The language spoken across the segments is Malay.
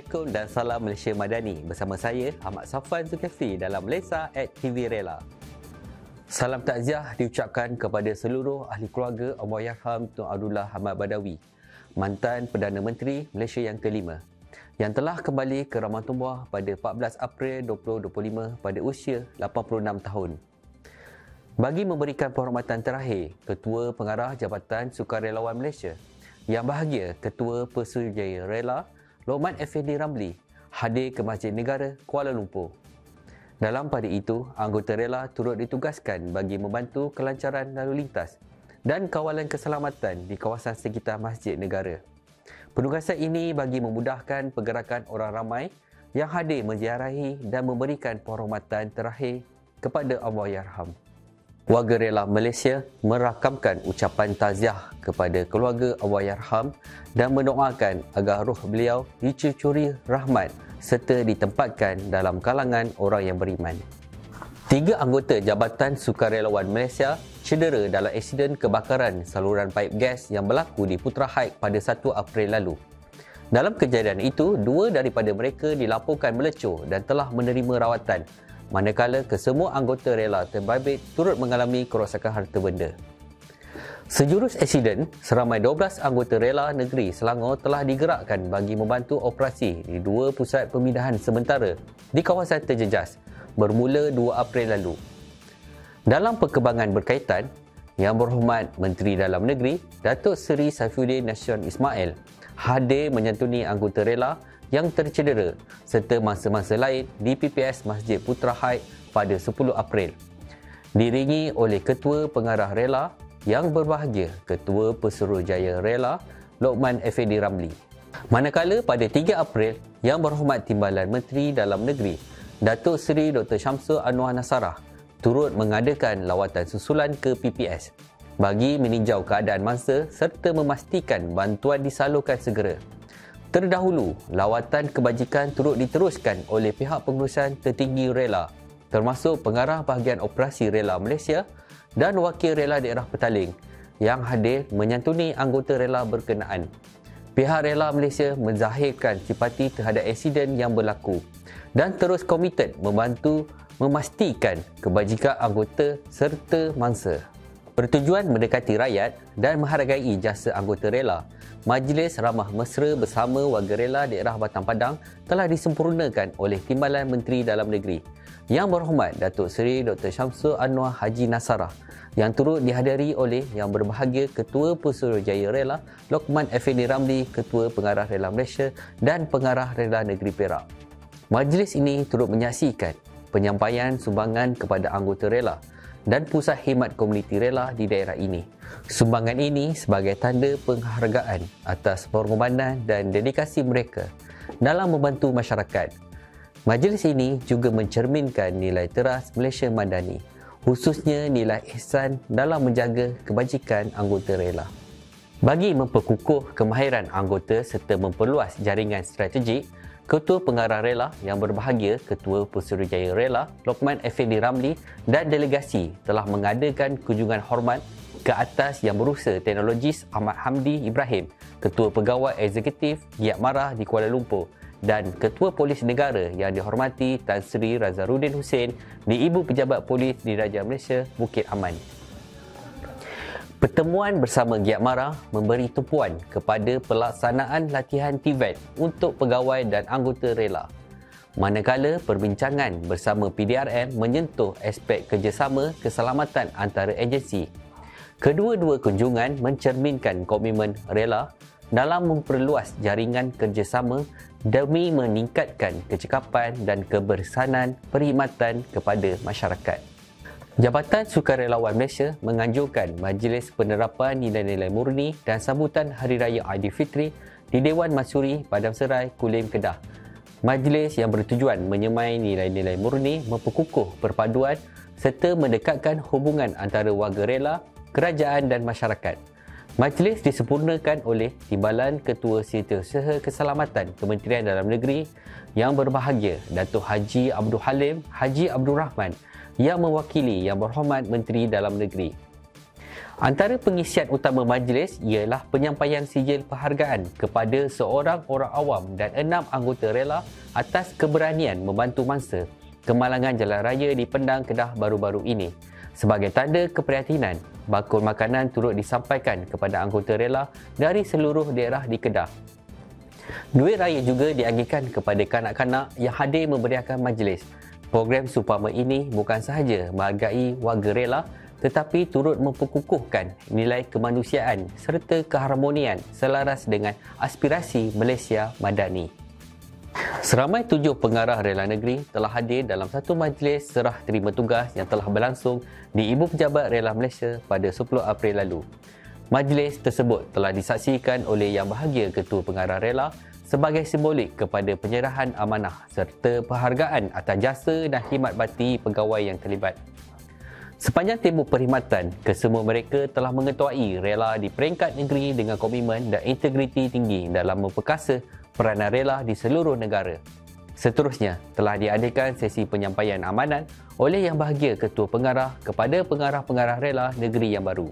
Assalamualaikum dan salam Malaysia Madani. Bersama saya Ahmad Safwan Zulkifli dalam Malaysia at TV Rela. Salam takziah diucapkan kepada seluruh ahli keluarga Allahyarham Tun Abdullah Ahmad Badawi, mantan Perdana Menteri Malaysia yang kelima, yang telah kembali ke Ramang Tumbuh pada 14 April 2025 pada usia 86 tahun. Bagi memberikan penghormatan terakhir, Ketua Pengarah Jabatan Sukarelawan Malaysia, Yang Bahagia Ketua Pesuruhjaya Rela Lokman Effendi Ramli hadir ke Masjid Negara Kuala Lumpur. Dalam pada itu, anggota rela turut ditugaskan bagi membantu kelancaran lalu lintas dan kawalan keselamatan di kawasan sekitar Masjid Negara. Penugasan ini bagi memudahkan pergerakan orang ramai yang hadir menziarahi dan memberikan penghormatan terakhir kepada Allahyarham. Warga Rela Malaysia merakamkan ucapan taziah kepada keluarga Allahyarham dan mendoakan agar roh beliau dicucuri rahmat serta ditempatkan dalam kalangan orang yang beriman. 3 anggota Jabatan Sukarelawan Malaysia cedera dalam insiden kebakaran saluran paip gas yang berlaku di Putra Heights pada 1 April lalu. Dalam kejadian itu, 2 daripada mereka dilaporkan melecur dan telah menerima rawatan, manakala kesemua anggota rela terbabit turut mengalami kerosakan harta benda. Sejurus insiden, seramai 12 anggota rela negeri Selangor telah digerakkan bagi membantu operasi di 2 pusat pemindahan sementara di kawasan terjejas bermula 2 April lalu. Dalam perkembangan berkaitan, Yang Berhormat Menteri Dalam Negeri Datuk Seri Saifuddin Nasution Ismail hadir menyantuni anggota rela yang tercedera serta mangsa-mangsa lain di PPS Masjid Putra Heights pada 10 April. Diringi oleh Ketua Pengarah Rela Yang Berbahagia Ketua Pesuruhjaya Rela Lokman Effendi Ramli. Manakala pada 3 April, Yang Berhormat Timbalan Menteri Dalam Negeri Datuk Seri Dr. Syamsul Anwar Nasarah turut mengadakan lawatan susulan ke PPS bagi meninjau keadaan mangsa serta memastikan bantuan disalurkan segera. Terdahulu, lawatan kebajikan turut diteruskan oleh pihak pengurusan tertinggi rela, termasuk Pengarah Bahagian Operasi Rela Malaysia dan Wakil Rela Daerah Petaling yang hadir menyantuni anggota rela berkenaan. Pihak Rela Malaysia menzahirkan simpati terhadap insiden yang berlaku dan terus komited membantu memastikan kebajikan anggota serta mangsa. Bertujuan mendekati rakyat dan menghargai jasa anggota rela, Majlis Ramah Mesra bersama warga rela daerah Batang Padang telah disempurnakan oleh Timbalan Menteri Dalam Negeri Yang Berhormat Datuk Seri Dr. Syamsul Anwar Haji Nasarah yang turut dihadiri oleh Yang Berbahagia Ketua Pesuruhjaya Rela Lokman Effendi Ramli, Ketua Pengarah Rela Malaysia dan Pengarah Rela Negeri Perak. Majlis ini turut menyaksikan penyampaian sumbangan kepada anggota rela dan pusat khidmat komuniti rela di daerah ini. Sumbangan ini sebagai tanda penghargaan atas pengorbanan dan dedikasi mereka dalam membantu masyarakat. Majlis ini juga mencerminkan nilai teras Malaysia Madani, khususnya nilai ihsan dalam menjaga kebajikan anggota rela. Bagi memperkukuh kemahiran anggota serta memperluas jaringan strategik, Ketua Pengarah Rela Yang Berbahagia Ketua Pesuruhjaya Rela Lokman Effendi Ramli dan delegasi telah mengadakan kunjungan hormat ke atas Yang Berusaha Teknologis Ahmad Hamdi Ibrahim, Ketua Pegawai Eksekutif Giat Marah di Kuala Lumpur, dan Ketua Polis Negara yang dihormati Tan Sri Razaruddin Hussein di Ibu Pejabat Polis Diraja Malaysia Bukit Aman. Pertemuan bersama Giat Marah memberi tumpuan kepada pelaksanaan latihan TVET untuk pegawai dan anggota rela. Manakala perbincangan bersama PDRM menyentuh aspek kerjasama keselamatan antara agensi. Kedua-dua kunjungan mencerminkan komitmen rela dalam memperluas jaringan kerjasama demi meningkatkan kecekapan dan kebersanan perkhidmatan kepada masyarakat. Jabatan Sukarelawan Malaysia menganjurkan Majlis Penerapan Nilai-Nilai Murni dan Sambutan Hari Raya Aidilfitri di Dewan Masyuri Padang Serai, Kulim, Kedah. Majlis yang bertujuan menyemai nilai-nilai murni, memperkukuh perpaduan serta mendekatkan hubungan antara warga rela, kerajaan dan masyarakat. Majlis disempurnakan oleh Timbalan Ketua Setiausaha Keselamatan Kementerian Dalam Negeri Yang Berbahagia Datuk Haji Abdul Halim Haji Abdul Rahman yang mewakili Yang Berhormat Menteri Dalam Negeri. Antara pengisian utama majlis ialah penyampaian sijil penghargaan kepada seorang orang awam dan 6 anggota rela atas keberanian membantu mangsa kemalangan jalan raya di Pendang, Kedah baru-baru ini. Sebagai tanda keprihatinan, bakul makanan turut disampaikan kepada anggota rela dari seluruh daerah di Kedah. Duit raya juga diagihkan kepada kanak-kanak yang hadir memeriahkan majlis. Program seumpama ini bukan sahaja menghargai warga rela tetapi turut memperkukuhkan nilai kemanusiaan serta keharmonian selaras dengan aspirasi Malaysia Madani. Seramai 7 pengarah rela negeri telah hadir dalam satu majlis serah terima tugas yang telah berlangsung di Ibu Pejabat Rela Malaysia pada 10 April lalu. Majlis tersebut telah disaksikan oleh Yang Bahagia Ketua Pengarah Rela sebagai simbolik kepada penyerahan amanah serta penghargaan atas jasa dan khidmat bakti pegawai yang terlibat. Sepanjang tempoh perkhidmatan, kesemua mereka telah mengetuai rela di peringkat negeri dengan komitmen dan integriti tinggi dalam memperkasa peranan rela di seluruh negara. Seterusnya, telah diadakan sesi penyampaian amanat oleh Yang Bahagia Ketua Pengarah kepada pengarah-pengarah rela negeri yang baru.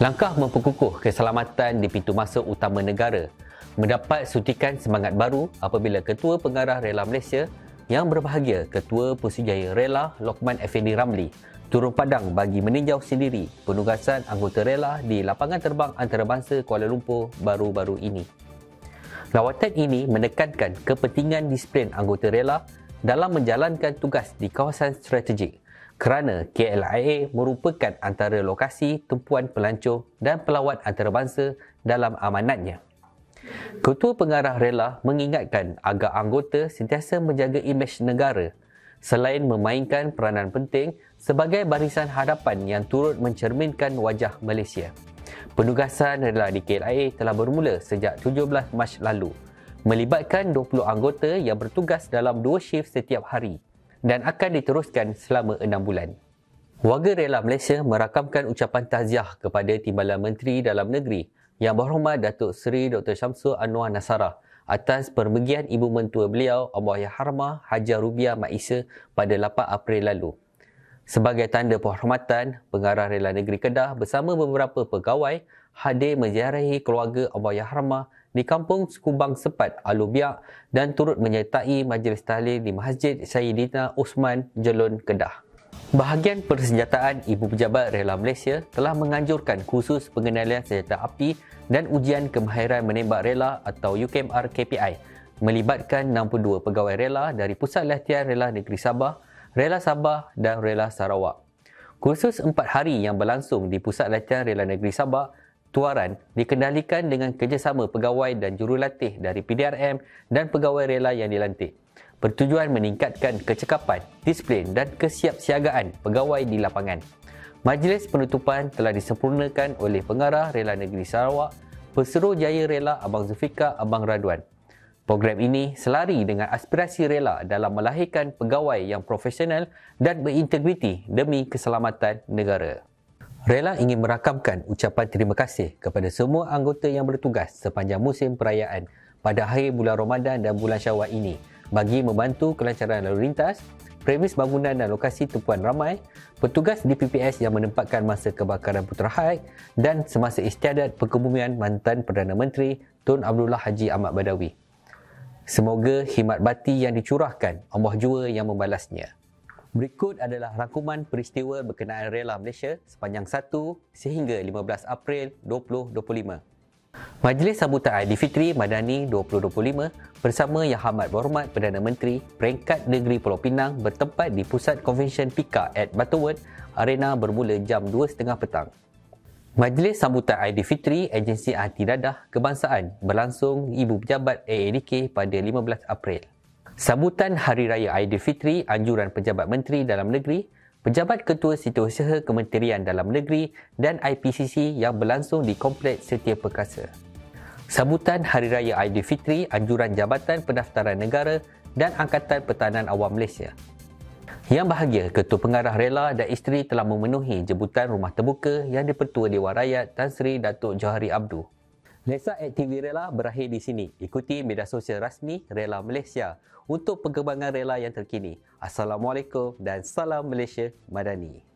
Langkah memperkukuh keselamatan di pintu masuk utama negara mendapat suntikan semangat baru apabila Ketua Pengarah Rela Malaysia yang berbahagia Ketua Pusijaya Rela Lokman Effendi Ramli turun padang bagi meninjau sendiri penugasan anggota rela di lapangan terbang antarabangsa Kuala Lumpur baru-baru ini. Lawatan ini menekankan kepentingan disiplin anggota rela dalam menjalankan tugas di kawasan strategik kerana KLIA merupakan antara lokasi tumpuan pelancong dan pelawat antarabangsa dalam amanatnya. Ketua Pengarah Rela mengingatkan agar anggota sentiasa menjaga imej negara selain memainkan peranan penting sebagai barisan hadapan yang turut mencerminkan wajah Malaysia. Penugasan rela di KLIA telah bermula sejak 17 Mac lalu, melibatkan 20 anggota yang bertugas dalam 2 shift setiap hari dan akan diteruskan selama 6 bulan. Warga Rela Malaysia merakamkan ucapan takziah kepada Timbalan Menteri Dalam Negeri Yang Berhormat Datuk Seri Dr. Syamsul Anwar Nasarah atas permergian Ibu Mentua beliau Allahyarhamah Hajiah Rubiah Mat Isa pada 8 April lalu. Sebagai tanda penghormatan, Pengarah Rela Negeri Kedah bersama beberapa pegawai hadir menziarahi keluarga Allahyarhamah di Kampung Sekubang Sepat, Alubiak dan turut menyertai majlis tahlil di Masjid Sayyidina Osman, Jelun, Kedah. Bahagian Persenjataan Ibu Pejabat Rela Malaysia telah menganjurkan kursus pengendalian senjata api dan ujian kemahiran menembak rela atau UKMR KPI melibatkan 62 pegawai rela dari Pusat Latihan Rela Negeri Sabah, Rela Sabah dan Rela Sarawak. Kursus 4 hari yang berlangsung di Pusat Latihan Rela Negeri Sabah, Tuaran dikendalikan dengan kerjasama pegawai dan jurulatih dari PDRM dan pegawai rela yang dilantik. Bertujuan meningkatkan kecekapan, disiplin dan kesiapsiagaan pegawai di lapangan. Majlis penutupan telah disempurnakan oleh Pengarah Rela Negeri Sarawak, Peseru Jaya Rela Abang Zulfikar Abang Radwan. Program ini selari dengan aspirasi rela dalam melahirkan pegawai yang profesional dan berintegriti demi keselamatan negara. Rela ingin merakamkan ucapan terima kasih kepada semua anggota yang bertugas sepanjang musim perayaan pada akhir bulan Ramadan dan bulan Syawal ini bagi membantu kelancaran lalu lintas, premis bangunan dan lokasi tumpuan ramai, petugas DPPS yang menempatkan masa kebakaran Putra Haik dan semasa istiadat perkebumian mantan Perdana Menteri Tun Abdullah Haji Ahmad Badawi. Semoga khidmat bakti yang dicurahkan Allah jua yang membalasnya. Berikut adalah rangkuman peristiwa berkenaan Rela Malaysia sepanjang 1 sehingga 15 April 2025. Majlis Sambutan Aidilfitri Madani 2025 bersama Yang Amat Berhormat Perdana Menteri Peringkat Negeri Pulau Pinang bertempat di Pusat Convention Pika at Butterworth Arena bermula jam 2.30 petang. Majlis Sambutan Aidilfitri Agensi Anti Dadah Kebangsaan berlangsung Ibu Pejabat AADK pada 15 April. Sambutan Hari Raya Aidilfitri anjuran Pejabat Menteri Dalam Negeri, Pejabat Ketua Setiausaha Kementerian Dalam Negeri dan IPCC yang berlangsung di Kompleks Setia Perkasa. Sambutan Hari Raya Aidilfitri anjuran Jabatan Pendaftaran Negara dan Angkatan Pertahanan Awam Malaysia. Yang Bahagia Ketua Pengarah Rela dan isteri telah memenuhi jemputan rumah terbuka yang di-Pertua Dewan Rakyat Tan Sri Datuk Johari Abdul. Lesa TV Rela berakhir di sini. Ikuti media sosial rasmi Rela Malaysia untuk perkembangan rela yang terkini. Assalamualaikum dan salam Malaysia Madani.